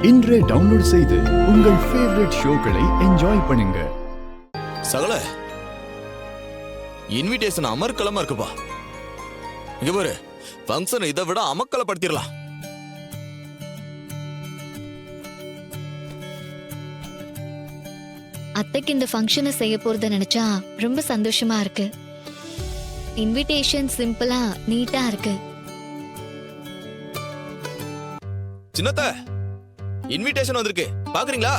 இன்றே டவுன்லோட் செய்து உங்கள் ஃபேவரட் ஷோக்களை என்ஜாய் பண்ணுங்க. சகல இன்விடேஷன் அமர்க்கலமா இருக்குப்பா. இங்க பாரு, ஃபங்க்ஷன் இதை விட அமக்கலப்படுத்திடலாம். அத்தைக்கு இந்த ஃபங்க்ஷனை செய்ய போறத நினைச்சா ரொம்ப சந்தோஷமா இருக்கு. இன்விடேஷன் சிம்பிளா நீட்டா இருக்கு. சின்னத்த, இன்விடேஷன் வந்திருக்கு, பாக்குறீங்களா?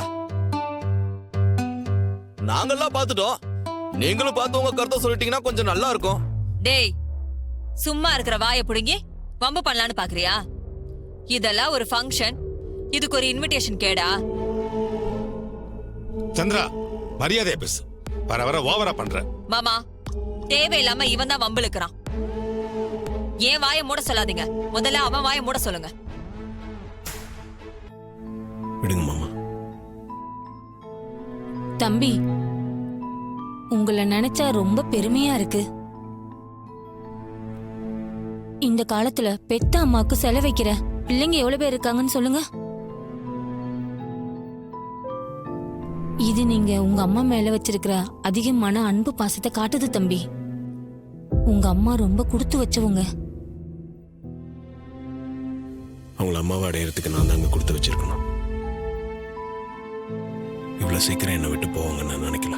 நாங்கெல்லாம் பார்த்துட்டோம், நீங்களும் பார்த்து உங்க கருத்தை சொல்லிட்டீங்கன்னா கொஞ்சம் நல்லா இருக்கும். டேய், சும்மா இருக்கிற வாயை புடுங்கி வம்பு பண்ணலான்னு பாக்குறியா? இதெல்லாம் ஒரு ஃபங்க்ஷன், இதுக்கு ஒரு இன்விடேஷன் கேடா? சந்திரா, மரியாதையா பேசு. வர வர ஓவரா பண்ற. மாமா, தேவையில்லாம இவன் தான் வம்பு இழுக்கிறான். ஏன் வாயை மூட சொல்லாதீங்க, முதல்ல அவன் வாயை மூட சொல்லுங்க. விடுங்க மாமா. தம்பி, உங்களை நினைச்சா ரொம்ப பெருமையா இருக்கு. இந்த காலத்துல பெத்த அம்மாவுக்கு செலவைக்கிற பிள்ளைங்க எவ்வளவு பேர் இருக்காங்கன்னு சொல்லுங்க. இது நீங்க உங்க அம்மா மேல வச்சிருக்கிற அதிகமான அன்பு பாசத்தை காட்டுது தம்பி. உங்க அம்மா ரொம்ப கொடுத்து வச்சவங்க. அவங்கள அம்மாவை அடையறதுக்கு நான் தாங்க கொடுத்து வச்சிருக்கணும். இவ்வளவு சீக்கிரம் என்னை விட்டு போவாங்கன்னு நான் நினைக்கல.